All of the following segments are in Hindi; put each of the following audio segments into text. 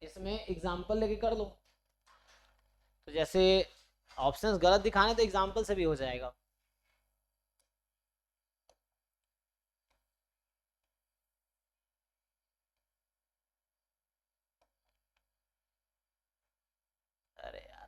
इसमें एग्जाम्पल लेके कर लो। तो जैसे ऑप्शंस गलत दिखाने तो एग्जाम्पल से भी हो जाएगा। अरे यार,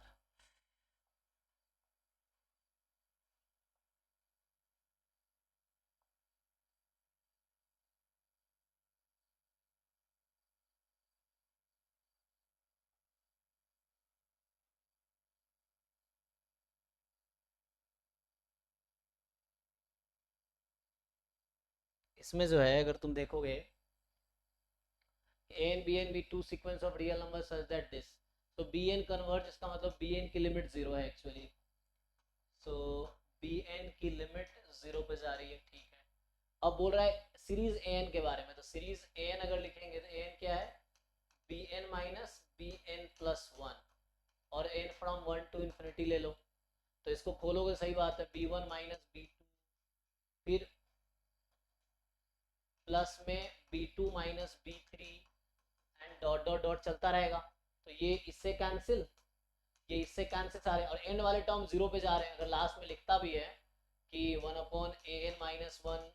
इसमें जो है अगर तुम देखोगे ए n b N B to sequence of real number such that this, तो बी एन कन्वर्ज, इसका मतलब बी एन की लिमिट जीरो है एक्चुअली। सो बी एन की लिमिट जीरो पे जा रही है, ठीक है। अब बोल रहा है सीरीज ए एन के बारे में, तो सीरीज ए एन अगर लिखेंगे तो ए एन क्या है, b n minus b n plus one, और n from one to infinity ले लो। तो इसको खोलोगे सही बात है, b one minus b two, फिर प्लस में b two minus b three, and dot dot dot चलता रहेगा। तो ये इससे कैंसिल, ये इससे कैंसिल सारे, और एंड वाले टर्म जीरो पे जा रहे हैं। अगर लास्ट में लिखता भी है कि one upon a n minus one,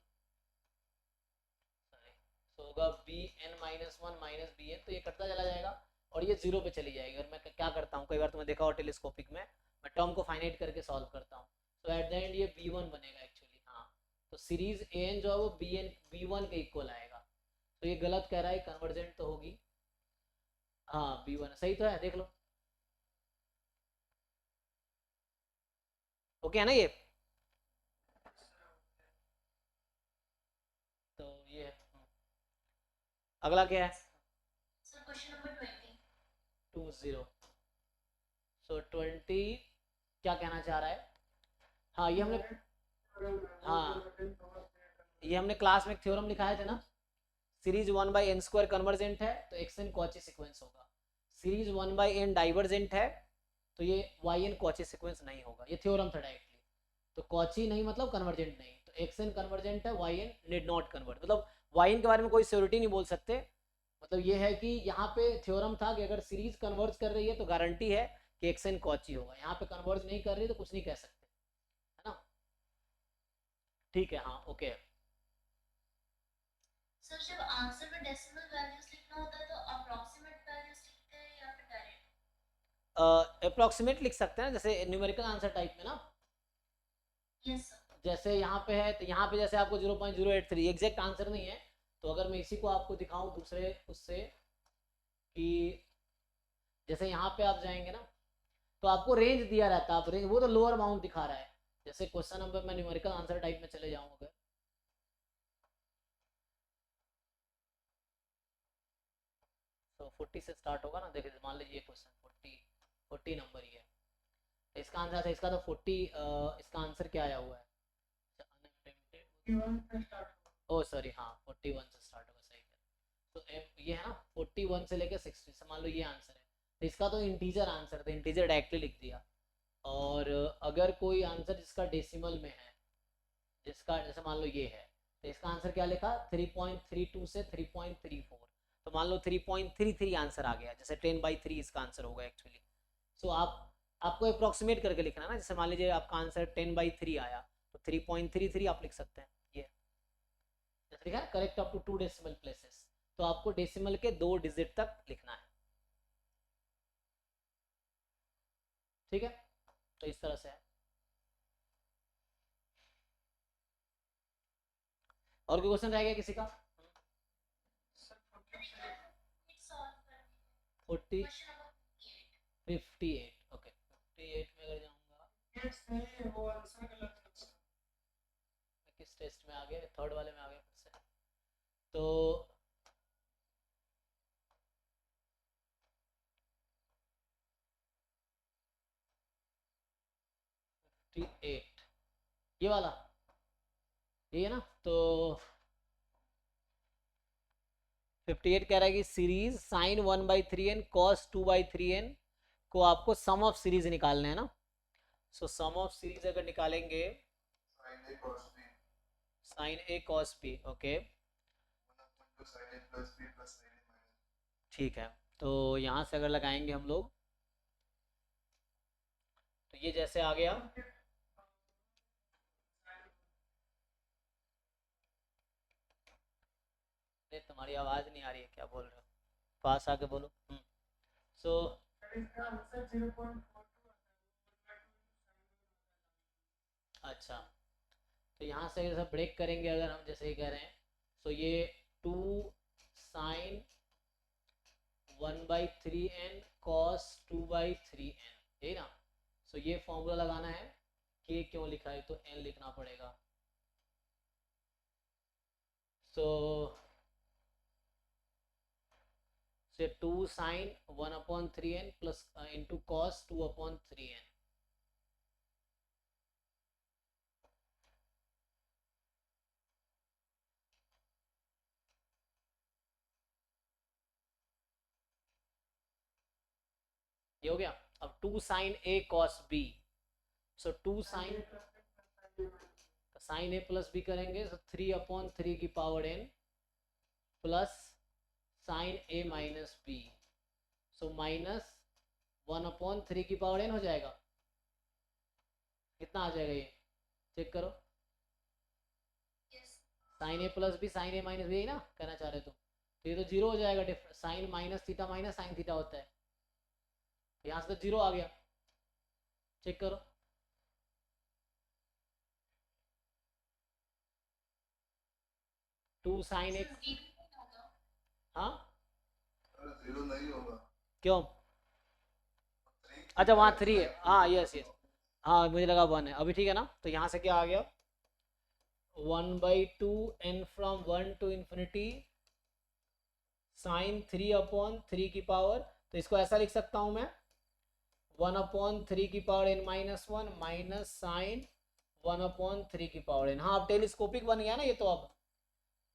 तो होगा b n minus one minus b n, तो ये कटता चला जाएगा और ये जीरो पे चली जाएगी। और मैं क्या करता हूँ, कई बार तुमने देखा हो टेलीस्कोपिक में, मैं टर्म को फाइनाइट करके सॉल्व करता हूँ। तो एट द एंड ये बी वन बनेगा एक्चुअली। हाँ, तो सीरीज ए एन जो है वो बी वन के इक्वल आएगा। तो ये गलत कह रहा है, कन्वर्जेंट तो होगी। हाँ बी वन सही तो है, देख लो। ओके है ना ये। तो ये अगला क्या है, sir question number 20। Two zero. So twenty क्या कहना चाह रहा है। हाँ ये हमने, हाँ ये हमने क्लास में एक थ्योरम लिखाए थे ना, series one by n square convergent है तो एक्स एन कॉची सीक्वेंस होगा। Series one by n divergent है तो ये वाई एन कॉची सीक्वेंस नहीं होगा। ये थ्योरम था डायरेक्टली। तो कॉची नहीं मतलब कन्वर्जेंट नहीं, तो एक्स एन कन्वर्जेंट है, y n need not convert, मतलब वाई एन के बारे में कोई श्योरिटी नहीं बोल सकते। मतलब ये है कि यहाँ पे थ्योरम था कि अगर सीरीज कन्वर्ज कर रही है तो गारंटी है कि एक्स एन कॉची होगा। यहाँ पे कन्वर्ज नहीं कर रही तो कुछ नहीं कह सकते, है ना। ठीक है, हाँ ओके। सर जब आंसर में डेसिमल वैल्यूज लिखना होता है तो अप्रोक्सीमेट वैल्यूज लिखते हैं या फिर डायरेक्ट? अप्रोक्सीमेट लिख सकते हैं जैसे न्यूमेरिकल आंसर टाइप में ना। Yes sir. जैसे यहाँ पे है, तो यहाँ पे जैसे आपको 0.083 एग्जैक्ट आंसर नहीं है, तो अगर मैं इसी को आपको दिखाऊं दूसरे उससे कि जैसे यहाँ पे आप जाएंगे ना, तो आपको रेंज दिया रहता है, आप रेंज, वो तो लोअर बाउंड दिखा रहा है। जैसे क्वेश्चन नंबर, मैं न्यूमेरिकल आंसर टाइप में चले जाऊँ अगर, तो 40 से स्टार्ट होगा ना, देखिए मान लीजिए क्वेश्चन 40 नंबर ही है, तो इसका आंसर है, इसका तो 40, इसका आंसर क्या आया हुआ है, ओ सॉरी हाँ 41 से स्टार्ट होगा, सही है। तो ये है ना 41 से लेकर 60, से मान लो ये आंसर है, तो इसका तो इंटीजर आंसर था, इंटीजर डायरेक्टली लिख दिया। और अगर कोई आंसर जिसका डेसिमल में है, जिसका जैसे मान लो ये है, तो इसका आंसर क्या लिखा, 3.32 से 3.34, तो मान लो 3.33 आंसर आ गया, जैसे 10/3 इसका आंसर होगा एक्चुअली। सो आप, आपको अप्रोक्सीमेट करके लिखना है ना, जैसे मान लीजिए आपका आंसर 10/3 आया, तो 3.33 आप लिख सकते हैं ये। जैसे लिखा है correct up to 2 decimal places, तो आपको डेसिमल के 2 डिजिट तक लिखना है, ठीक है। तो इस तरह से है। और कोई क्वेश्चन रह गया किसी का। सॉल्व कर 40, क्वेश्चन नंबर 58। 58, ओके 58 में अगर जाऊंगा, किस टेस्ट में आ गया, थर्ड वाले में आ गया फिर से। तो 58 ये वाला, ये है ना। तो 58 कह रहा है कि series sign 1/3n cos 2/3n को आपको सम ऑफ सीरीज निकालना है ना। सो सम ऑफ सीरीज अगर निकालेंगे, साइन ए कॉस बी, ओके ठीक है। तो यहाँ से अगर लगाएंगे हम लोग तो ये जैसे आ गया, नहीं तुम्हारी आवाज़ नहीं आ रही है, क्या बोल रहे हो, पास आके बोलो। सो अच्छा, तो यहाँ से जैसे ब्रेक करेंगे अगर हम, जैसे ही कह रहे हैं, तो ये 2 sin 1/3n cos 2/3n, यही ना। सो ये फॉर्मूला लगाना है, k क्यों लिखा है तो n लिखना पड़ेगा। सो 2 sin 1/3n plus into cos 2/3n। ये हो गया। अब 2 sin a cos b, so 2 sin a plus b करेंगे, तो 3/3 की power n plus sin a minus b, so minus 1/3 की पावर n हो जाएगा। कितना आ जाएगा ये, चेक करो। sin a plus b sin a minus b, ना कहना चाह रहे तो ये तो जीरो हो जाएगा। Sine minus theta minus sine theta होता है, तो यहाँ से तो जीरो आ गया, चेक करो। टू साइन एक्स, हाँ जीरो नहीं होगा, क्यों, अच्छा वहाँ 3 है, हाँ यस यस, हाँ मुझे लगा 1 है, अभी ठीक है ना। तो यहाँ से क्या आ गया, 1/2 n from 1 to infinity sine 3/3 की पावर, तो इसको ऐसा लिख सकता हूँ मैं, 1/3 की power n minus 1 minus sine 1/3 की पावर n। हाँ अब टेलीस्कोपिक बन गया ना ये, तो अब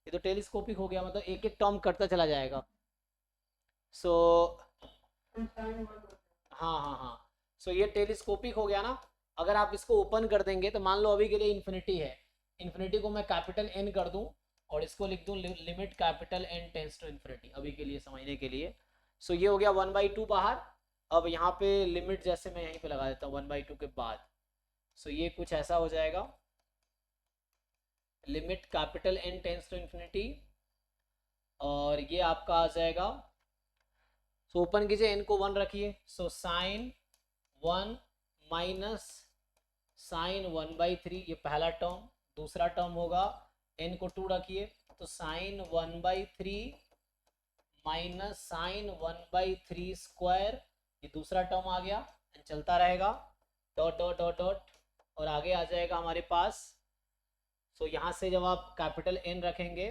ये तो टेलीस्कोपिक हो गया, मतलब एक एक टर्म कटता चला जाएगा। सो हाँ हाँ हाँ, सो ये टेलीस्कोपिक हो गया ना। अगर आप इसको ओपन कर देंगे तो मान लो अभी के लिए इन्फिनिटी है, इन्फिनिटी को मैं कैपिटल एन कर दूं और इसको लिख दूं limit capital N tends to infinity, अभी के लिए समझने के लिए। सो ये हो गया 1/2 बाहर। अब यहाँ पे लिमिट जैसे मैं यहीं पे लगा देता हूँ 1/2 के बाद, सो ये कुछ ऐसा हो जाएगा, limit capital N tends to infinity, और ये आपका आ जाएगा, सो ओपन कीजिए, एन को 1 रखिए, सो साइन 1 माइनस साइन 1/3, ये पहला टर्म। दूसरा टर्म होगा, एन को 2 रखिए, तो साइन 1/3 माइनस साइन 1/3 स्क्वायर, ये दूसरा टर्म आ गया, चलता रहेगा, डॉट डॉट डॉट डॉट, और आगे आ जाएगा हमारे पास। सो यहाँ से जब आप कैपिटल एन रखेंगे,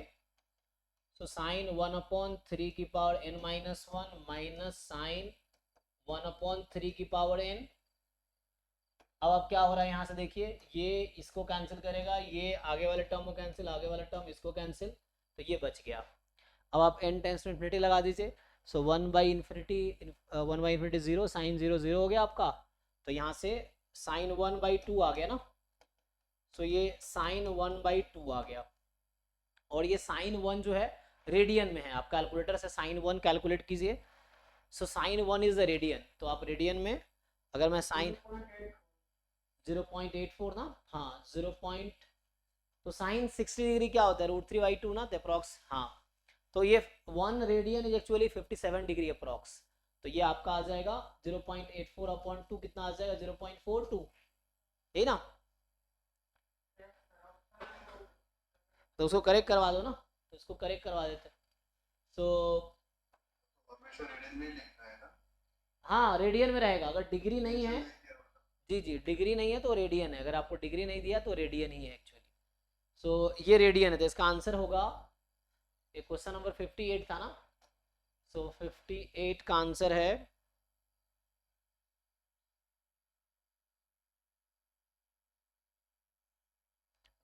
सो साइन 1/3 की power n minus 1 minus sine 1/3 की पावर n। अब क्या हो रहा है यहाँ से देखिए, ये इसको कैंसिल करेगा, ये आगे वाले टर्म को कैंसिल, आगे वाला टर्म इसको कैंसिल, तो ये बच गया। अब आप n टेंस टू इन्फिनिटी लगा दीजिए, सो 1/इन्फिनिटी 0, साइन 0 0 हो गया आपका, तो यहाँ से साइन 1/2 आ गया ना, सो ये साइन 1/2 आ गया। और ये साइन 1 जो है रेडियन में है, आप कैलकुलेटर से साइन 1 कैलकुलेट कीजिए, so sine 1 is the radian, तो आप रेडियन में अगर मैं साइन 0.84 ना, हाँ 0. तो साइन 60 डिग्री क्या होता है, √3/2 ना, अप्रॉक्स, हाँ। तो ये 1 radian is actually 57 degree approx, तो ये आपका आ जाएगा 0.84/2, कितना आ जाएगा 0.42, यही ना। तो उसको करेक्ट करवा दो ना, तो इसको करेक्ट करवा देते। सो हमेशा रेडियन में ही लिखना है ना, हाँ रेडियन में रहेगा, अगर डिग्री नहीं है, जी जी डिग्री नहीं है तो रेडियन है, अगर आपको डिग्री नहीं दिया तो रेडियन ही है एक्चुअली। सो ये रेडियन है, तो इसका आंसर होगा, ये क्वेश्चन नंबर 58 था ना, सो 58 का आंसर है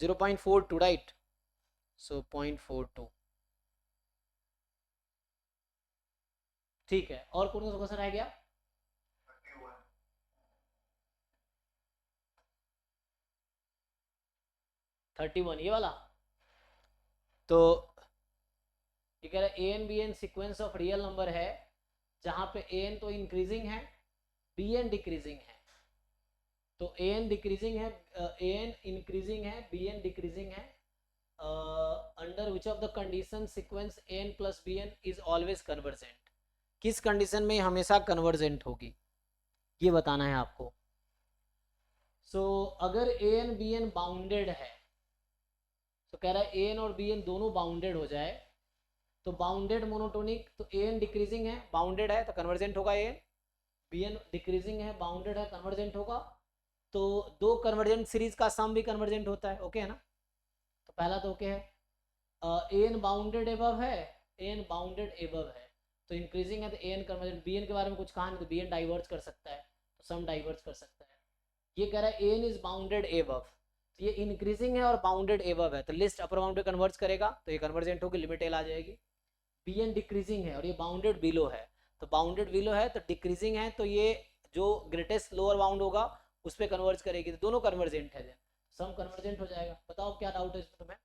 0.42, राइट, सो 0.42, ठीक है। और कौन सा क्वेश्चन रह गया, 31, ये वाला। तो ये कह रहा है a and b n sequence of real number है जहाँ पे ए एन तो इंक्रीजिंग है, बी एन डिक्रीजिंग है। तो ए एन डिक्रीजिंग है, ए एन इंक्रीजिंग है, बी एन डिक्रीजिंग है। Under which of the condition sequence a n plus b n is always convergent, किस कंडीशन में हमेशा कन्वर्जेंट होगी ये बताना है आपको। सो अगर ए एन बी एन बाउंडेड है, तो कह रहा है ए एन और बी एन दोनों बाउंडेड हो जाए, तो बाउंडेड मोनोटोनिक, तो ए एन डिक्रीजिंग है, बाउंडेड है तो कन्वर्जेंट होगा, ए एन बी एन डिक्रीजिंग है, बाउंडेड है, कन्वर्जेंट होगा। तो दो कन्वर्जेंट सीरीज का सम भी कन्वर्जेंट होता है, ओके है ना। तो पहला तो ओके है, ए एन बाउंडेड एबव है, ए एन बाउंडेड एबव है, तो इंक्रीजिंग है तो a N convergent. B N के बारे में कुछ कहा नहीं, तो बी एन डाइवर्स कर सकता है, तो सम डाइवर्स कर सकता है। ये कह रहा है a n is bounded above, तो ये इंक्रीजिंग है और बाउंडेड एबव है, तो लिस्ट अपर बाउंड पे कन्वर्ज करेगा, तो ये कन्वर्जेंट होगी, लिमिट एल आ जाएगी। बी एन डिक्रीजिंग है और ये बाउंडेड बिलो है, तो बाउंडेड बिलो है तो डिक्रीजिंग है, तो ये जो ग्रेटेस्ट लोअर बाउंड होगा उस पर कन्वर्ज करेगी, तो दोनों कन्वर्जेंट है, सम कन्वर्जेंट हो जाएगा। बताओ क्या डाउट है इसमें तुम्हें।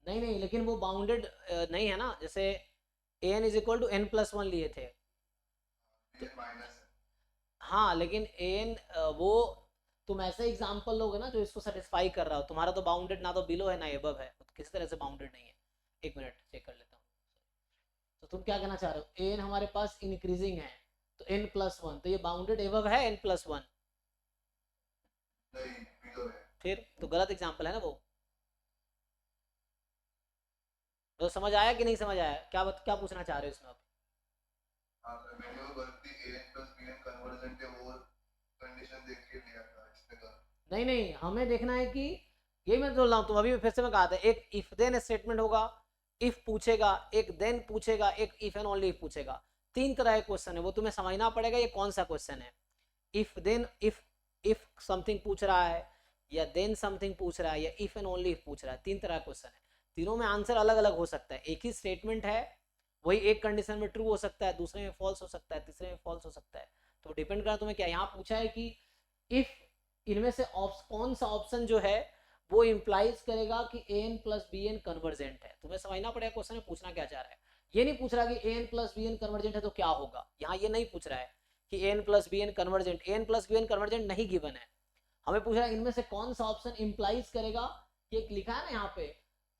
नहीं नहीं, लेकिन वो बाउंडेड नहीं है ना, जैसे a n is equal to n plus one लिए थे, हाँ लेकिन ए एन वो तुम ऐसे एग्जाम्पल लोगे ना जो इसको सेटिस्फाई कर रहा हो, तुम्हारा तो बाउंडेड ना तो बिलो है ना एबव है, तो किसी तरह से बाउंडेड नहीं है। एक मिनट चेक कर लेता हूँ। तो तुम क्या कहना चाह रहे हो, ए एन हमारे पास इंक्रीजिंग है तो एन प्लस वन, तो ये बाउंडेड एबव है एन प्लस वन, फिर तो गलत एग्जाम्पल है ना वो। तो समझ आया कि नहीं समझ आया, क्या पूछना चाह रहे हो इसमें आप। नहीं नहीं, हमें देखना है कि, यही मैं बोल रहा हूँ, तुम अभी फिर से मैं कहा था, एक इफ देन स्टेटमेंट होगा, इफ पूछेगा, एक देन पूछेगा, एक इफ एंड ओनली इफ पूछेगा। तीन तरह के क्वेश्चन है, वो तुम्हें समझना पड़ेगा ये कौन सा क्वेश्चन है। इफ देन, इफ समथिंग पूछ रहा है, या देन समथिंग पूछ रहा है, या इफ एंड ओनली इफ पूछ रहा है, तीन तरह का क्वेश्चन है। तीनों में आंसर अलग अलग हो सकता है, एक ही स्टेटमेंट है, वही एक कंडीशन में ट्रू हो सकता है, दूसरे में फॉल्स हो सकता है, तीसरे में फॉल्स हो सकता है। तो डिपेंड करता है तुम्हें क्या यहाँ पूछा है कि इफ इनमें से कौन सा ऑप्शन जो है वो इंप्लाइज करेगा कि a n plus b n convergent है। तुम्हें समझना पड़ेगा क्वेश्चन में पूछना क्या चाह रहा है। ये नहीं पूछ रहा कि a n plus b n convergent है तो क्या होगा, यहाँ ये नहीं पूछ रहा है कि a n plus b n convergent, a n plus b n convergent नहीं गिवन है। हमें पूछ रहा है इनमें से कौन सा ऑप्शन इंप्लाइज करेगा, ये लिखा है ना यहाँ पे,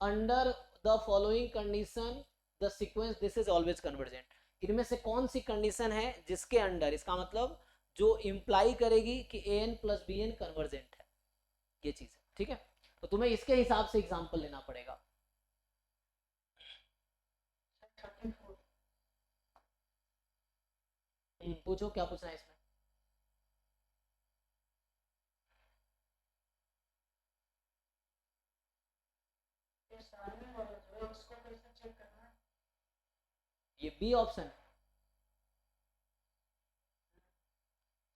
under the following condition the sequence this is always convergent. इनमें से कौन सी कंडीशन है जिसके अंडर, इसका मतलब जो इंप्लाई करेगी कि a n plus b n convergent है, ये चीज है, ठीक है। तो तुम्हें इसके हिसाब से एग्जांपल लेना पड़ेगा। पूछो क्या पूछना है इसमें। ये b option,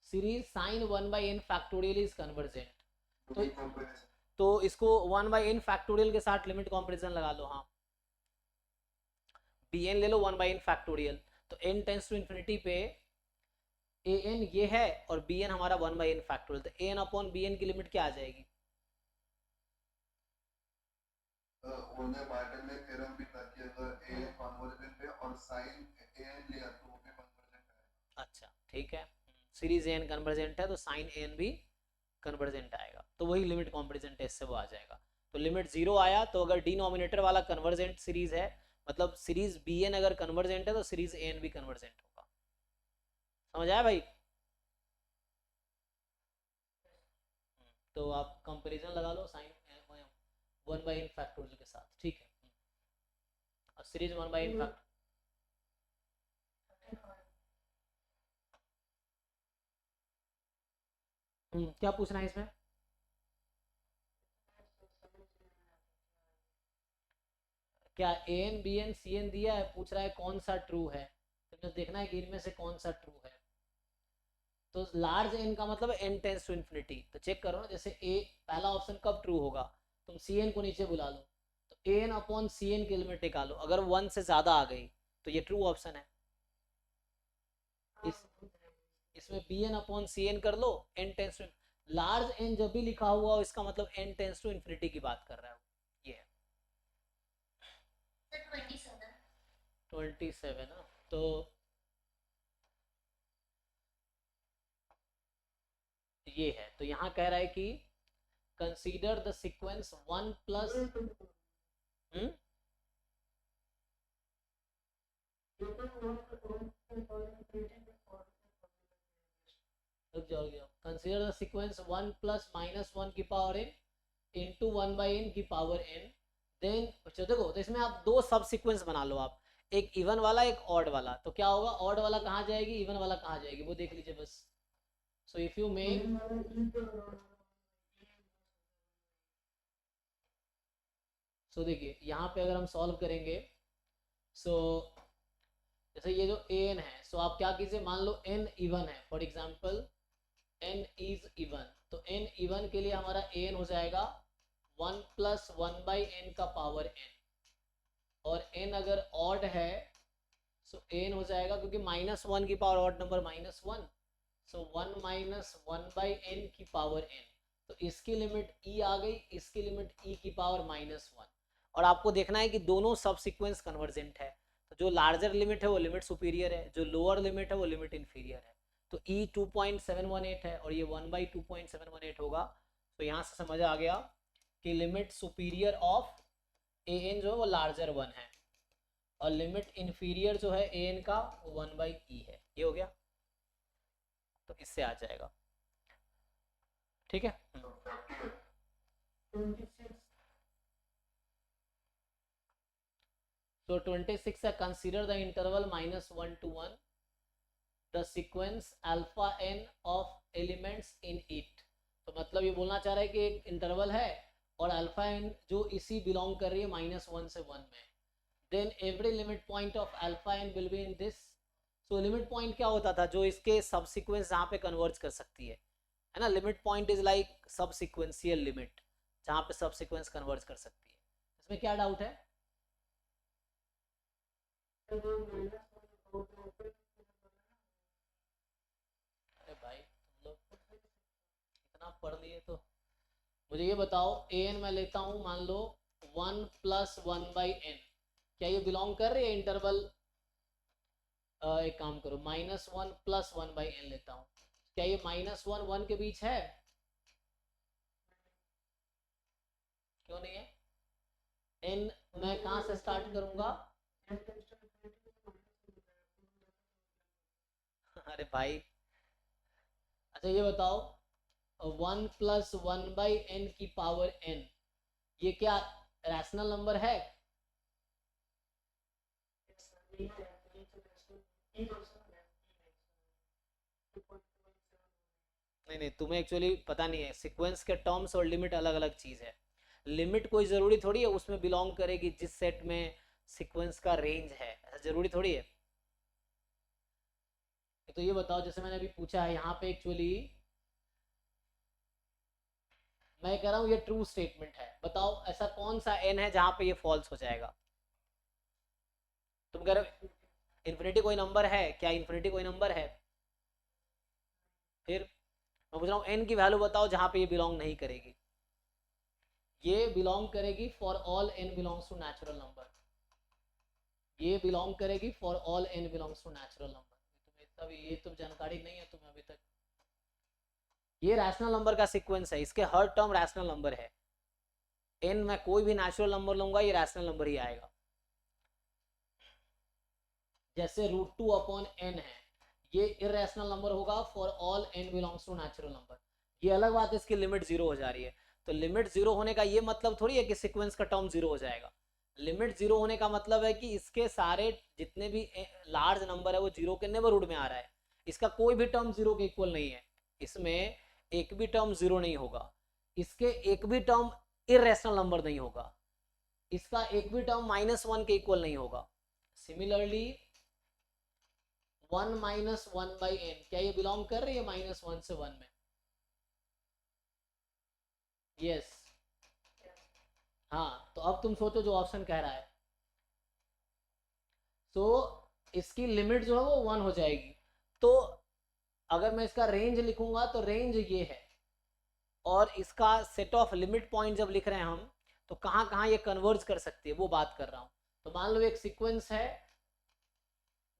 series sine 1/n factorial is convergent, तो इसको 1/n फैक्टोरियल के साथ लिमिट कंपैरिजन लगा लो। हाँ bn ले लो 1/n फैक्टोरियल, तो n टेंस टू इन्फिनिटी पे an ये है और bn हमारा 1/n फैक्टोरियल, तो an अपॉन bn की लिमिट क्या आ जाएगी। अच्छा ठीक है, सीरीज an कन्वर्जेंट है तो साइन an भी कन्वर्जेंट आएगा, तो वही लिमिट कंपैरिजन टेस्ट से वो आ जाएगा। तो लिमिट 0 आया तो अगर डिनोमिनेटर वाला कन्वर्जेंट सीरीज है, मतलब सीरीज bn अगर कन्वर्जेंट है तो सीरीज an भी कन्वर्जेंट होगा। समझ आया भाई। तो आप कंपैरिजन लगा लो साइन 1/n फैक्टोरियल के साथ, ठीक है। और सीरीज 1/n फैक्टोरियल, क्या पूछना है इसमें। क्या a n b n c n दिया है, पूछ रहा है कौन सा ट्रू है, तो देखना है कि इनमें से कौन सा ट्रू है। तो लार्ज एन का मतलब एन टेंस टू इन्फिनिटी, तो चेक करो ना, जैसे ए पहला ऑप्शन कब ट्रू होगा, तुम सी एन को नीचे बुला लो, तो a N upon c N की लिमिट निकालो, अगर 1 से ज्यादा आ गई तो ये ट्रू ऑप्शन है। इसमें b n upon c n कर लो, n tends to, large n जब भी लिखा हुआ हो इसका मतलब एन टेंस टू इन्फिनिटी की बात कर रहा है, ये है। सर 27 27 ना, तो ये है। तो यहाँ कह रहा है कि consider the sequence 1 plus consider the sequence 1 plus minus 1 की power n into 1 by n की पावर n। देन देखो, तो इसमें आप दो सब सीक्वेंस बना लो आप, एक इवन वाला एक ऑड वाला। तो क्या होगा, ऑड वाला कहाँ जाएगी, इवन वाला कहाँ जाएगी, वो देख लीजिए बस। सो इफ यू मेक, सो देखिए यहाँ पे अगर हम सॉल्व करेंगे, सो जैसे ये जो an है, सो आप क्या कीजिए, मान लो n इवन है, for example n is even, तो n इवन के लिए हमारा an हो जाएगा 1 प्लस 1 बाई n का पावर n, और n अगर ऑड है सो n हो जाएगा, क्योंकि माइनस 1 की power odd number -1, so 1 minus 1 by n की पावर n। तो इसकी लिमिट e आ गई, इसकी लिमिट e की पावर -1। और आपको देखना है कि दोनों सब सीक्वेंस कन्वर्जेंट है, तो जो लार्जर लिमिट है वो लिमिट सुपीरियर है, जो लोअर लिमिट है वो लिमिट इन्फीरियर है। तो e 2.718 है और ये 1/2.718 होगा। तो यहाँ से समझ आ गया कि लिमिट सुपीरियर ऑफ an जो है वो लार्जर 1 है, और लिमिट इन्फीरियर जो है an का 1/e है। ये हो गया, तो इससे आ जाएगा, ठीक है। So 26 है, consider the interval -1 to 1, the sequence alpha n of elements in it। तो मतलब ये बोलना चाह रहा है कि एक इंटरवल है और अल्फा n जो इसी बिलोंग कर रही है -1 से 1 में, then every limit point of alpha n will be in this। so limit point क्या होता था, जो इसके सब सीक्वेंस जहाँ पे कन्वर्ज कर सकती है ना, लिमिट पॉइंट इज लाइक सब सीक्वेंशियल लिमिट, जहाँ पे सब सीक्वेंस कन्वर्ज कर सकती है। इसमें क्या डाउट है, अरे भाई तुम लोग इतना पढ़ लिए, तो मुझे ये बताओ, an मैं लेता हूँ मान लो 1 प्लस 1 बाई n, क्या ये बिलोंग कर रही है इंटरवल, एक काम करो -1 प्लस 1 बाई n लेता हूँ, क्या ये -1 1 के बीच है, क्यों नहीं है, n मैं कहाँ से स्टार्ट करूंगा, अरे भाई अच्छा ये बताओ, 1 प्लस 1 बाई n की पावर n, ये क्या रैशनल नंबर है, नहीं तुम्हें एक्चुअली पता नहीं है, सीक्वेंस के टर्म्स और लिमिट अलग अलग चीज़ है। लिमिट कोई ज़रूरी थोड़ी है उसमें बिलोंग करेगी जिस सेट में सीक्वेंस का रेंज है, ऐसा ज़रूरी थोड़ी है। तो ये बताओ, जैसे मैंने अभी पूछा है यहाँ पे, एक्चुअली मैं कह रहा हूँ ये ट्रू स्टेटमेंट है, बताओ ऐसा कौन सा n है जहाँ पे ये फॉल्स हो जाएगा। तुम कह रहे हो इन्फिनिटी कोई नंबर है क्या, इन्फिनिटी कोई नंबर है, फिर मैं पूछ रहा हूँ n की वैल्यू बताओ जहाँ पे ये बिलोंग नहीं करेगी, ये बिलोंग करेगी for all n belongs to natural number, ये बिलोंग करेगी for all n belongs to natural number. तुम्हें तब ये तो जानकारी नहीं है तुम्हें अभी तक, ये रैशनल नंबर का सीक्वेंस है, इसके हर टर्म रैशनल नंबर है, n मैं कोई भी नेचुरल नंबर लूंगा ये रैशनल नंबर ही आएगा। जैसे √2/n है, ये इरेशनल नंबर होगा for all n belongs to natural number. ये अलग बात है, इसकी लिमिट 0 हो जा रही है, तो लिमिट 0 होने का ये मतलब थोड़ी है कि सीक्वेंस का टर्म 0 हो जाएगा। लिमिट 0 होने का मतलब है कि इसके सारे जितने भी लार्ज नंबर है वो 0 के नेबरहुड में आ रहा है, इसका कोई भी टर्म 0 के इक्वल नहीं है, इसमें एक भी टर्म 0 नहीं होगा, इसके एक भी टर्म इरेशनल नंबर नहीं होगा, इसका एक भी टर्म -1 के इक्वल नहीं होगा। सिमिलरली 1 माइनस 1 बाई n, क्या ये बिलोंग कर रही है -1 से 1 में, यस हाँ। तो अब तुम सोचो जो ऑप्शन कह रहा है, तो इसकी लिमिट जो है वो 1 हो जाएगी। तो अगर मैं इसका रेंज लिखूंगा तो रेंज ये है, और इसका सेट ऑफ लिमिट पॉइंट जब लिख रहे हैं हम, तो कहाँ कहाँ ये कन्वर्ज कर सकती है वो बात कर रहा हूँ। तो मान लो एक सीक्वेंस है,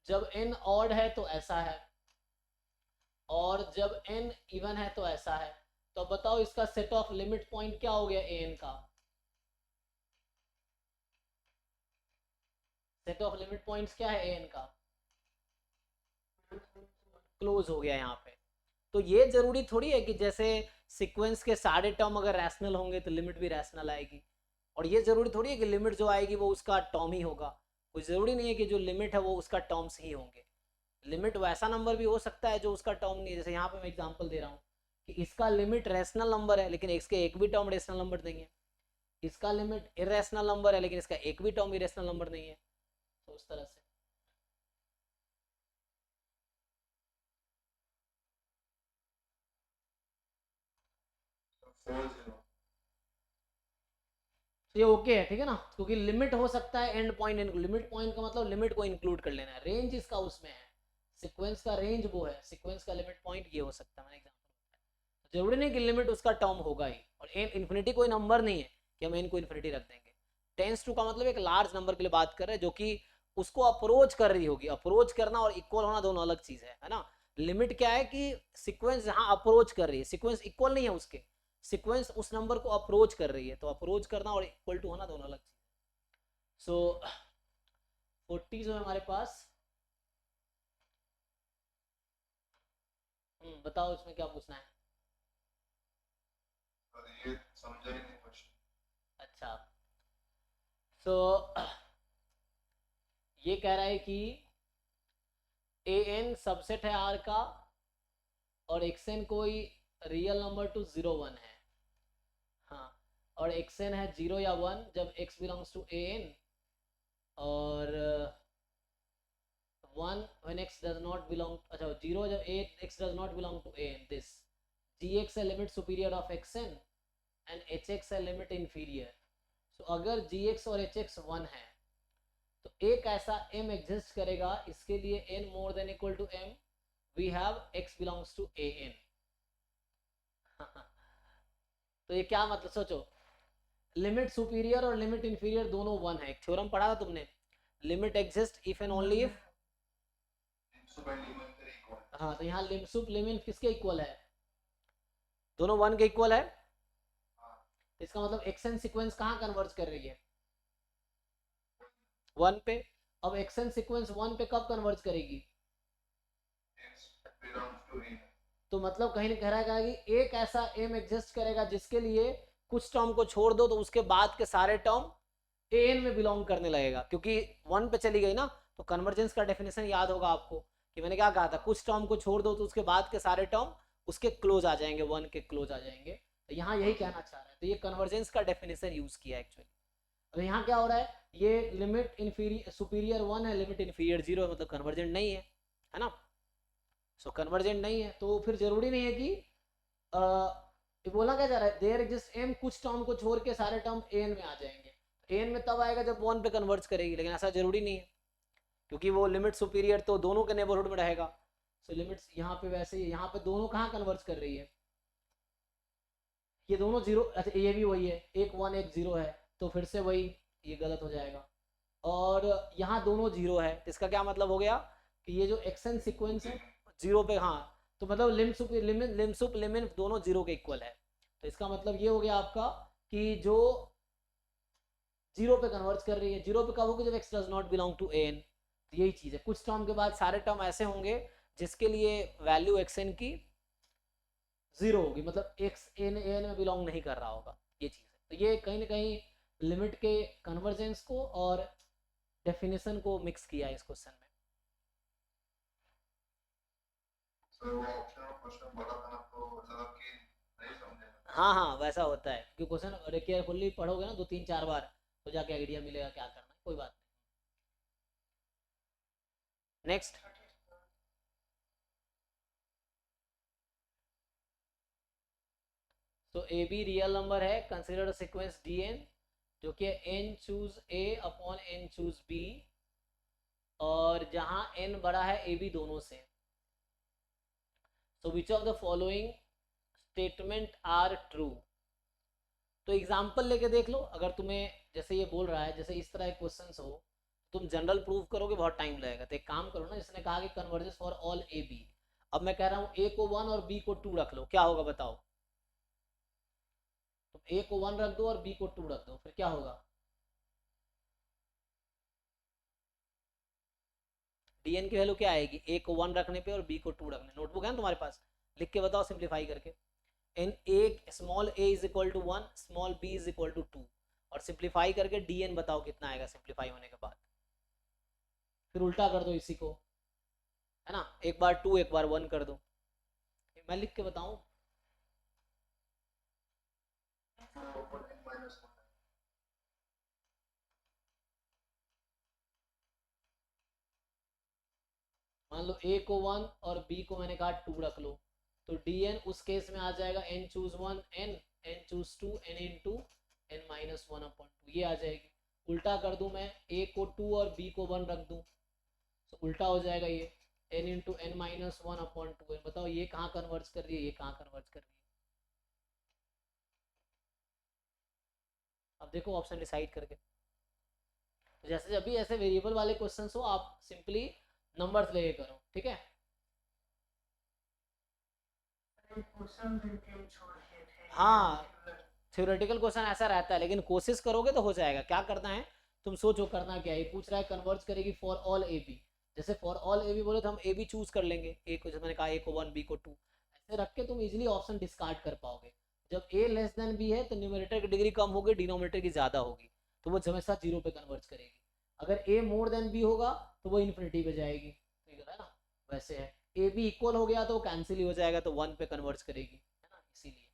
जब n ऑड है तो ऐसा है, और जब n इवन है तो ऐसा है। तो बताओ इसका सेट ऑफ लिमिट पॉइंट क्या हो गया an का? सेट ऑफ लिमिट पॉइंट्स क्या है an का? क्लोज हो गया यहाँ पे। तो ये जरूरी थोड़ी है कि जैसे सीक्वेंस के सारे टर्म अगर रैशनल होंगे तो लिमिट भी रैशनल आएगी, और ये जरूरी थोड़ी है कि लिमिट जो आएगी वो उसका टर्म ही होगा। कोई जरूरी नहीं है कि जो लिमिट है वो उसका टर्म्स ही होंगे। लिमिट वैसा नंबर भी हो सकता है जो उसका टर्म नहीं है। जैसे यहाँ पे मैं एग्जांपल दे रहा हूँ कि इसका लिमिट रैशनल नंबर है लेकिन इसके एक भी टर्म रैशनल नंबर नहीं है, इसका लिमिट इरेशनल नंबर है लेकिन इसका एक भी टर्म इरेशनल नंबर नहीं है। तो उस तरह से तो 4 0 तो ये ओके है, ठीक है ना, क्योंकि लिमिट हो सकता है एंड पॉइंट। लिमिट पॉइंट का मतलब लिमिट को इंक्लूड कर लेना है, रेंज इसका उसमें है, सीक्वेंस का रेंज वो है, सीक्वेंस का लिमिट पॉइंट ये हो सकता है। मैंने एग्जांपल, जरूरी नहीं कि लिमिट उसका टर्म होगा ही, और एन इन्फिनिटी कोई नंबर नहीं है कि हम एन को इन्फिनिटी रख देंगे। टेंस टू का मतलब एक लार्ज नंबर के लिए बात कर रहे हैं जो कि उसको अप्रोच कर रही होगी। अप्रोच करना और इक्वल होना दोनों अलग चीज है ना। लिमिट क्या है कि सीक्वेंस जहां अप्रोच कर रही है, सीक्वेंस इक्वल नहीं है उसके, सीक्वेंस उस नंबर को अप्रोच कर रही है, तो अप्रोच करना और इक्वल टू होना दोनों अलग चीज। सो 40 जो है हमारे पास, बताओ इसमें क्या पूछना है। और ये समझा ही नहीं क्वेश्चन। अच्छा, सो ये कह रहा है कि an सबसेट है R का और xn कोई रियल नंबर टू 0 1 है। हाँ, और xn है 0 या 1 जब x बिलोंग्स टू an, और 1 when x does not belong, अच्छा 0 जब x does not belong to an, this gx है limit superior of xn and hx है लिमिट इंफीरियर। सो अगर gx और hx 1 है तो एक ऐसा m एग्जिस्ट करेगा, इसके लिए n more than equal to m, we have x belongs to an। तो ये क्या मतलब, सोचो, लिमिट सुपीरियर और लिमिट इंफीरियर दोनों 1 है। एक थ्योरम पढ़ा था तुमने, limit exist if and only if. हाँ, तो यहाँ लिमसुप लिमिट किसके इक्वल है? दोनों 1 के इक्वल है। तो इसका मतलब एक्सन सीक्वेंस कहाँ कन्वर्ज कर रही है? 1 पे। अब एक्सन सीक्वेंस 1 पे कब कन्वर्ज करेगी? तो मतलब कहीं कह रहा है कि एक ऐसा एम एग्जिस्ट करेगा जिसके लिए कुछ टर्म को छोड़ दो तो उसके बाद के सारे टर्म एन में बिलोंग करने लगेगा, क्योंकि 1 पे चली गई ना। तो कन्वर्जेंस का डेफिनेशन याद होगा आपको कि मैंने क्या कहा था, कुछ टर्म को छोड़ दो तो उसके बाद के सारे टर्म उसके क्लोज आ जाएंगे, 1 के क्लोज आ जाएंगे। तो यहाँ यही कहना चाह रहा है, तो ये कन्वर्जेंस का डेफिनेशन यूज किया एक्चुअली। अब यहाँ क्या हो रहा है, ये लिमिट इंफीरियर सुपीरियर 1 है, लिमिट इंफीरियर 0 है, मतलब कन्वर्जेंट नहीं है ना। सो कन्वर्जेंट नहीं है तो फिर जरूरी नहीं है कि बोला क्या जा रहा है, देयर एग्जिस्ट एम, कुछ टर्म को छोड़ के सारे टर्म एन में आ जाएंगे। एन में तब आएगा जब 1 पे कन्वर्ज करेगी, लेकिन ऐसा जरूरी नहीं है क्योंकि वो लिमिट सुपीरियर तो दोनों के नेबरहुड में रहेगा। सो लिमिट्स यहाँ पे वैसे ही, यहाँ पे दोनों कहाँ कन्वर्ज कर रही है, ये दोनों 0, अच्छा ये भी वही है, एक 1 एक 0 है, तो फिर से वही ये गलत हो जाएगा। और यहाँ दोनों 0 है, तो इसका क्या मतलब हो गया कि ये जो एक्सन सीक्वेंस है 0 पे, हाँ, तो मतलब लिमसुप लिमिट दोनों 0 के इक्वल है। तो इसका मतलब ये हो गया आपका कि जो 0 पे कन्वर्ज कर रही है, 0 पे कब होगी, जब x does not belong to an। तो यही चीज है, कुछ टर्म के बाद सारे टर्म ऐसे होंगे जिसके लिए वैल्यू xn की 0 होगी, मतलब x an में बिलोंग नहीं कर रहा होगा, ये चीज है। तो ये कहीं ना कहीं लिमिट के कन्वर्जेंस को और डेफिनेशन को मिक्स किया है इस क्वेश्चन में। वो ऑप्शन और क्वेश्चन बड़ा था ना, तो मतलब कि नहीं समझे। हाँ हाँ, वैसा होता है क्योंकि क्वेश्चन केयरफुली पढ़ोगे ना 2 3 4 बार तो जाके आइडिया मिलेगा क्या करना है, कोई बात नहीं। नेक्स्ट, तो ए बी रियल नंबर है, कंसिडर सीक्वेंस डी एन जो कि n choose a upon n choose b, और जहां n बड़ा है a b दोनों से। So which of the following statement are true. तो एग्जाम्पल लेके देख लो, अगर तुम्हें जैसे ये बोल रहा है, जैसे इस तरह क्वेश्चन हो, तुम जनरल प्रूव करोगे बहुत टाइम लगेगा। तो एक काम करो ना, जिसने कहा कि converges for all a b, अब मैं कह रहा हूँ ए को 1 और बी को 2 रख लो, क्या होगा बताओ? तुम ए को 1 रख दो और बी को 2 रख दो, फिर क्या होगा? डीएन की वैल्यू क्या आएगी? ए को 1 रखने पे और बी को 2 रखने। नोटबुक है ना तुम्हारे पास? लिख के बताओ सिंप्लीफाई करके। N a small a is equal to 1, small b is equal to 2, और सिंप्लीफाई करके डीएन बताओ कितना आएगा सिंप्लीफाई होने के बाद। फिर उल्टा कर दो इसी को, है ना, एक बार 2 एक बार 1 कर दो। मैं लिख के बताऊं? मान लो ए को 1 और बी को मैंने कहा 2 रख लो, तो dn उस केस में आ जाएगा n choose 1 n, n choose 2 n into n minus 1 upon 2, ये आ जाएगी। उल्टा कर दूं मैं, a को 2 और b को 1 रख दूं, तो उल्टा हो जाएगा ये n into n minus 1 upon 2। बताओ ये कहाँ कन्वर्ज कर रही है, ये कहाँ कन्वर्ज कर रही है? अब देखो ऑप्शन डिसाइड करके। तो जैसे जब भी ऐसे वेरिएबल वाले क्वेश्चन हो, आप सिंपली नंबर्स लेके करो, ठीक है? हाँ, थ्योरेटिकल क्वेश्चन ऐसा रहता है, लेकिन कोशिश करोगे तो हो जाएगा। क्या करना है, तुम सोचो करना क्या है। ये पूछ रहा है कन्वर्ज करेगी फॉर ऑल ए बी, जैसे फॉर ऑल ए बी बोले तो हम ए बी चूज कर लेंगे, ए को जैसे मैंने कहा ए को 1 बी को 2, ऐसे रख के तुम इजीली ऑप्शन डिस्कार्ड कर पाओगे। जब ए लेस देन बी है तो न्यूमरेटर की डिग्री कम होगी, डिनोमिनेटर की ज़्यादा होगी, तो वो हमेशा 0 पे कन्वर्ज करेगी। अगर ए मोर देन बी होगा तो वो इन्फिनिटी पे जाएगी, ठीक है ना? वैसे है, ए बी इक्वल हो गया तो वो कैंसिल ही हो जाएगा, तो 1 पे कन्वर्ज करेगी, है ना, इसीलिए।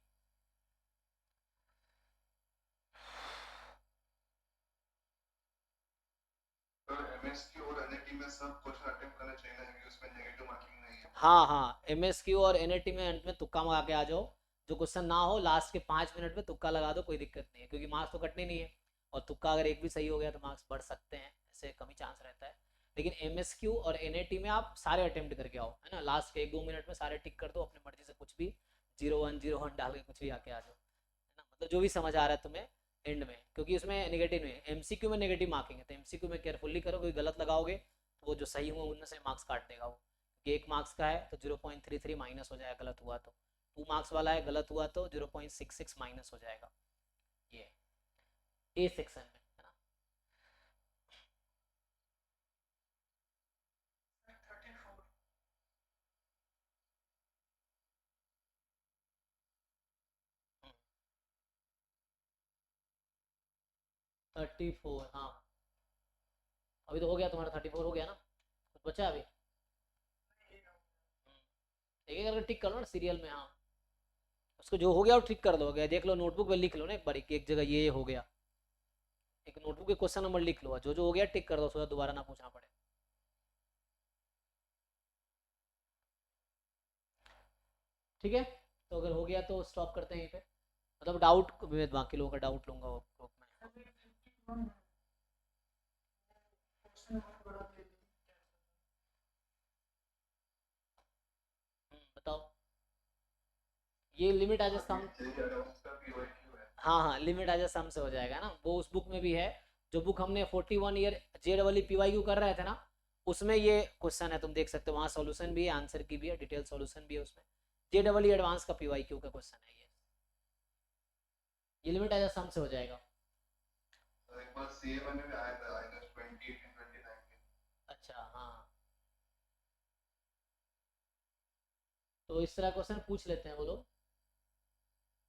एमएसक्यू और एनएटी में सब क्वेश्चन अटेम्प्ट करने चाहिए ना, क्योंकि उसमें नेगेटिव मार्किंग नहीं है। हाँ हाँ, एमएसक्यू और एनएटी में अंत में तुक्का लगा के आ जाओ। जो क्वेश्चन ना हो लास्ट के 5 मिनट में तुक्का लगा दो, कोई दिक्कत नहीं है, क्योंकि मार्क्स तो कटने नहीं है। और तुक्का अगर एक भी सही हो गया तो मार्क्स बढ़ सकते हैं, ऐसे कम ही चांस रहता है। लेकिन एमएसक्यू और एनएटी में आप सारे अटेम्प्ट करके आओ, है ना, लास्ट के 1-2 मिनट में सारे टिक कर दो अपनी मर्जी से, कुछ भी 0-1 डाल के कुछ भी आके आ जाओ, है ना, मतलब जो भी समझ आ रहा है तुम्हें एंड में, क्योंकि उसमें नेगेटिव नहीं है। एमसीक्यू में नेगेटिव मार्किंग है, तो एमसीक्यू में केयरफुली करो, कोई गलत लगाओगे तो वो जो सही हुआ उनमें से मार्क्स काट देगा वो। कि 1 मार्क्स का है तो 0.33 माइनस हो जाएगा गलत हुआ तो, 2 मार्क्स वाला है गलत हुआ तो 0.66 माइनस हो जाएगा, ये ए सेक्शन में, है ना। 34, हाँ अभी तो हो गया तुम्हारा, 34 हो गया ना, कुछ बचा अभी? एक एक करके टिक कर लो ना सीरियल में, हाँ उसको जो हो गया वो टिक कर दो। गया देख लो, नोटबुक में लिख लो ना एक बार, एक जगह ये हो गया, एक नोटबुक के क्वेश्चन नंबर लिख लो, जो जो हो गया टिक कर दो, सो दोबारा ना पूछना पड़े। ठीक है, तो अगर हो गया तो स्टॉप करते हैं यहीं पे। मतलब डाउट, मैं बाकी लोगों का डाउट लूंगा वो ग्रुप में। बताओ, ये लिमिट एज ए सम, उसका पीओक्यू है। हाँ हाँ लिमिट एज ए सम से हो जाएगा ना, वो उस बुक में भी है। जो बुक हमने 41 ईयर JEE कर रहे थे ना, उसमें ये क्वेश्चन है, तुम देख सकते हो वहाँ सॉल्यूशन भी है, आंसर की भी है, डिटेल सॉल्यूशन भी है उसमें। JEE एडवांस का PYQ का क्वेश्चन है ये लिमिट एज ए सम से हो जाएगा। एक बार सीए में भी आया था, आई गेस 2018 2019। अच्छा हाँ, तो इस तरह क्वेश्चन पूछ लेते हैं वो लोग।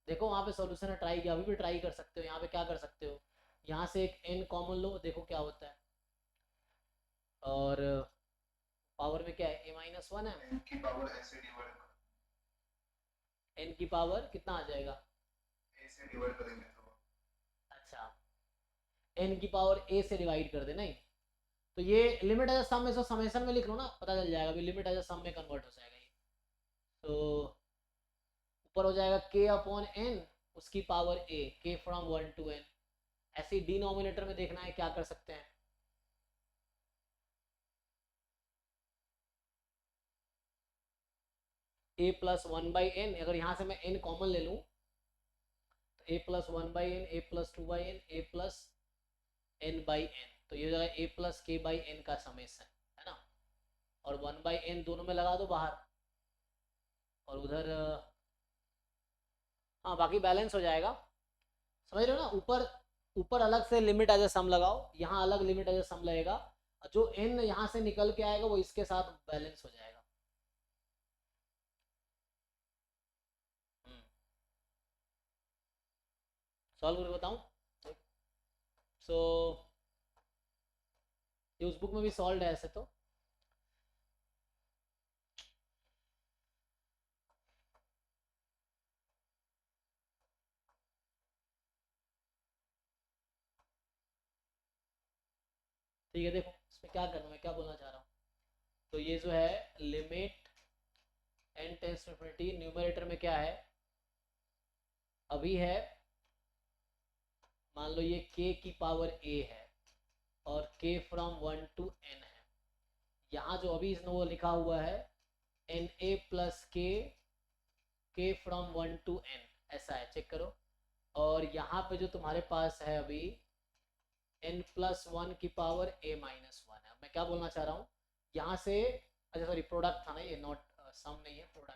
देखो वहाँ पे सॉल्यूशन है, ट्राई किया, अभी भी ट्राई कर सकते हो। यहाँ पे क्या कर सकते हो, यहाँ से एक n कॉमन लो, देखो क्या होता है, और पावर में क्या है, a-1 है, n की पावर ऐसे डिवाइड कर, n की पावर कितना आ जाएगा, a से डिवाइड करेंगे तो। अच्छा n की पावर a से डिवाइड कर दे, नहीं तो ये लिमिट एज सम में, सो समेशन में लिख लो ना, पता चल जाएगा, लिमिट एज सम में कन्वर्ट हो जाएगा ये। तो ऊपर हो जाएगा k/n, उसकी power a, k from 1 to n। ऐसे ही डिनोमिनेटर में देखना है क्या कर सकते हैं, a प्लस 1/n, अगर यहाँ से मैं n कॉमन ले लूँ तो a plus 1/n, a plus 2/n, a plus n/n, तो ये हो जाएगा a प्लस k/n का समेशन, है ना। और 1/n दोनों में लगा दो बाहर, और उधर हाँ बाकी बैलेंस हो जाएगा, समझ रहे हो ना। ऊपर ऊपर अलग से लिमिट एज ए सम लगाओ, यहाँ अलग लिमिट एज ए सम लगेगा, जो n यहाँ से निकल के आएगा वो इसके साथ बैलेंस हो जाएगा। सॉल्व करके बताऊं। सो ये उस बुक में भी सॉल्व है ऐसे तो। ठीक है, देखो इसमें क्या करना, मैं क्या बोलना चाह रहा हूँ। तो ये जो है limit n tends to infinity, numerator में क्या है अभी है, मान लो ये k की पावर a है और k फ्रॉम 1 to n है। यहाँ जो अभी इसने वो लिखा हुआ है na plus k from 1 to n, ऐसा है, चेक करो। और यहाँ पे जो तुम्हारे पास है अभी n प्लस 1 की पावर a माइनस 1 है। मैं क्या बोलना चाह रहा हूँ, यहाँ से, अच्छा सॉरी प्रोडक्ट था ना ये, नॉट सम नहीं है, प्रोडक्ट।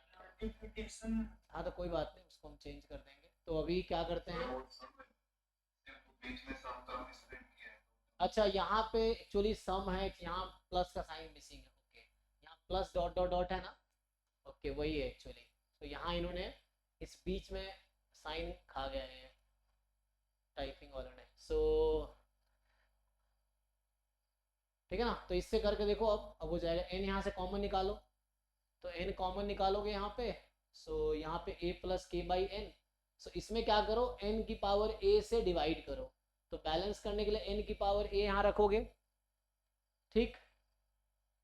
हाँ तो कोई बात नहीं, उसको हम चेंज कर देंगे। तो अभी क्या करते हैं, बीच में सम का मिसप्रिंट किया है। अच्छा यहाँ पे एक्चुअली सम है, यहाँ प्लस का साइन मिसिंग है, ओके, यहाँ प्लस डॉट डॉट डॉट है ना, ओके वही है एक्चुअली। तो यहाँ इन्होंने इस बीच में साइन खा गए हैं टाइपिंग वालों ने। सो ठीक है ना, तो इससे करके देखो अब हो जाएगा। n यहाँ से कॉमन निकालो, तो n कॉमन निकालोगे यहाँ पे, सो यहाँ पे a प्लस k/n। सो इसमें क्या करो, n की पावर a से डिवाइड करो, तो बैलेंस करने के लिए n की पावर a यहाँ रखोगे, ठीक,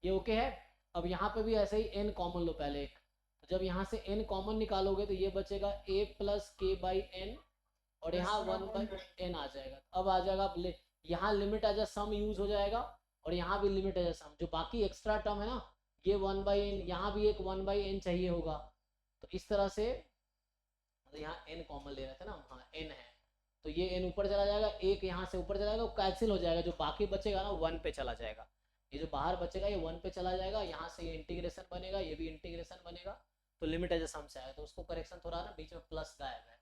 ये ओके है। अब यहाँ पे भी ऐसे ही n कॉमन लो पहले एक, तो जब यहाँ से n कॉमन निकालोगे तो ये बचेगा a प्लस k/n, और यहाँ 1/n आ जाएगा। अब आ जाएगा यहाँ limit as a sum use हो जाएगा, और यहाँ भी लिमिट एज अ सम, जो बाकी एक्स्ट्रा टर्म है ना ये 1/n, यहाँ भी एक 1/n चाहिए होगा। तो इस तरह से, तो यहाँ n कॉमन ले रहे थे ना, हाँ n है, तो ये n ऊपर चला जाएगा, एक यहाँ से ऊपर चला जाएगा, वो कैंसिल हो जाएगा, जो बाकी बचेगा ना 1 पे चला जाएगा, ये जो बाहर बचेगा ये 1 पे चला जाएगा, यहाँ से ये इंटीग्रेशन बनेगा, ये भी इंटीग्रेशन बनेगा, तो लिमिट एज अ सम से आएगा। तो उसको करेक्शन थोड़ा ना बीच में प्लस गायब है,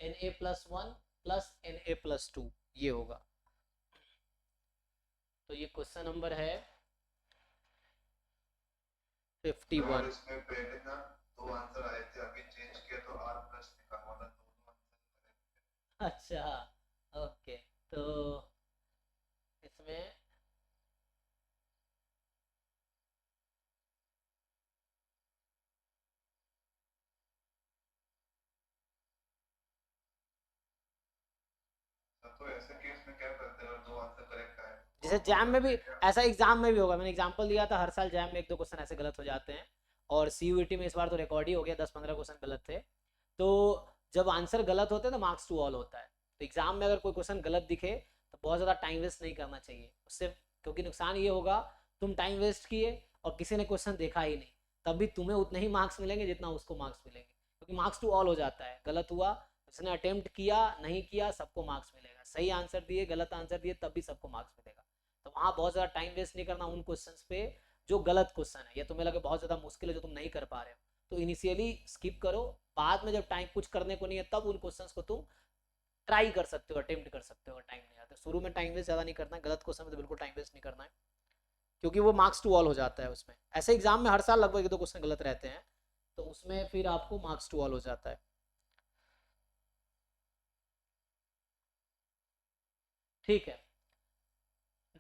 na plus 1 plus na plus 2 ये होगा। तो ये क्वेश्चन नंबर है 51। इसमें पहले ना दो आंसर आए थे, अभी चेंज किया तो r प्लस लिखा हुआ था, दोनों आंसर। अच्छा ओके, तो इसमें तो ऐसे केस में क्या करते हैं अगर दो आंसर करेक्ट आए? जैसे जैम में भी ऐसा एग्जाम में भी होगा, मैंने एग्जांपल दिया था, हर साल जैम में 1-2 क्वेश्चन ऐसे गलत हो जाते हैं, और CUET में इस बार तो रिकॉर्ड ही हो गया, 10-15 क्वेश्चन गलत थे। तो जब आंसर गलत होते हैं तो मार्क्स टू ऑल होता है। तो एग्जाम में अगर कोई क्वेश्चन गलत दिखे तो बहुत ज़्यादा टाइम वेस्ट नहीं करना चाहिए उससे, क्योंकि नुकसान ये होगा तुम टाइम वेस्ट किए और किसी ने क्वेश्चन देखा ही नहीं, तब भी तुम्हें उतने ही मार्क्स मिलेंगे जितना उसको मार्क्स मिलेंगे, क्योंकि मार्क्स टू ऑल हो जाता है। गलत हुआ, उसने अटेम्प्ट किया नहीं किया, सबको मार्क्स मिलेगा, सही आंसर दिए गलत आंसर दिए तब भी सबको मार्क्स मिलेगा। तो वहाँ बहुत ज़्यादा टाइम वेस्ट नहीं करना उन क्वेश्चंस पे जो गलत क्वेश्चन है, या तुम्हें लगे बहुत ज़्यादा मुश्किल है जो तुम नहीं कर पा रहे हो, तो इनिशियली स्किप करो, बाद में जब टाइम कुछ करने को नहीं है तब उन क्वेश्चंस को तुम ट्राई कर सकते हो, अटेम्प्ट कर सकते हो, टाइम नहीं आता। शुरू में टाइम वेस्ट ज़्यादा नहीं करना है, गलत क्वेश्चन में तो बिल्कुल टाइम वेस्ट नहीं करना है, क्योंकि वो मार्क्स टू ऑल हो जाता है उसमें। ऐसे एग्जाम में हर साल लगभग 1-2 क्वेश्चन गलत रहते हैं, तो उसमें फिर आपको मार्क्स टू ऑल हो जाता है। ठीक है,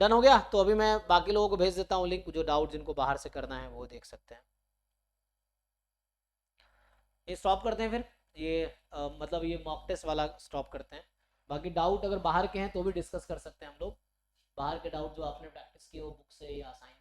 डन हो गया। तो अभी मैं बाकी लोगों को भेज देता हूँ लिंक, जो डाउट जिनको बाहर से करना है वो देख सकते हैं। ये स्टॉप करते हैं फिर, ये मतलब ये मॉक टेस्ट वाला स्टॉप करते हैं। बाकी डाउट अगर बाहर के हैं तो भी डिस्कस कर सकते हैं हम लोग, बाहर के डाउट जो आपने प्रैक्टिस किए हो बुक से या साइंस